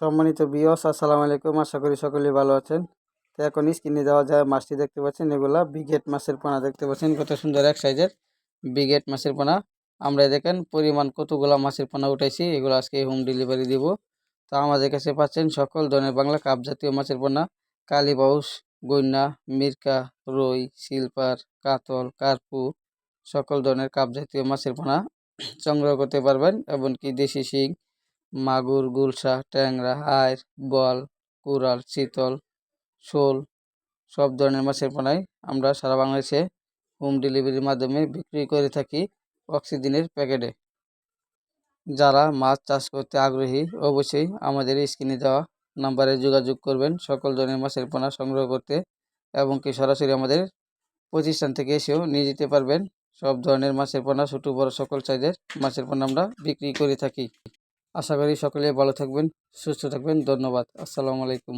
সম্মানিত ভিউয়ার্স, আসসালামু আলাইকুম। আশা করি সকলেই ভালো আছেন। তো এখন স্ক্রিনে দেওয়া যায় মাছটি দেখতে পাচ্ছেন, এগুলা বিগেট মাছের পোনা দেখতে পাচ্ছেন, কত সুন্দর এক সাইজের বিগেট মাছের পোনা। আমরা দেখেন পরিমাণ কতগুলা মাছের পোনা উঠাইছি, এগুলো আজকে হোম ডেলিভারি দিব। তো আমাদের কাছে পাচ্ছেন সকল ধরনের বাংলা কাপ জাতীয় মাছের পোনা, কালীবাউস, গইন্না, মিরকা, রুই, সিলভার, কাতল, কার্পু, সকল ধরনের কাপ জাতীয় মাছের পোনা সংগ্রহ করতে পারবেন। এমনকি দেশি শিং, মাগুর, গুলশা, ট্যাংরা, আইড়, বোয়াল, কুরাল, চিতল, শোল সব ধরনের মাছের পোনাই আমরা সারা বাংলাদেশে হোম ডেলিভারির মাধ্যমে বিক্রি করে থাকি অক্সিজেনের প্যাকেটে। যারা মাছ চাষ করতে আগ্রহী অবশ্যই আমাদের স্ক্রিনে দেওয়া নাম্বারে যোগাযোগ করবেন সকল ধরনের মাছের পোনা সংগ্রহ করতে, এবং কি সরাসরি আমাদের প্রতিষ্ঠান থেকে এসেও নিয়ে যেতে পারবেন। সব ধরনের মাছের পোনা, ছোটো বড় সকল সাইজের মাছের পোনা আমরা বিক্রি করে থাকি। আশা করি সকলে ভালো থাকবেন, সুস্থ থাকবেন। ধন্যবাদ। আসসালামু আলাইকুম।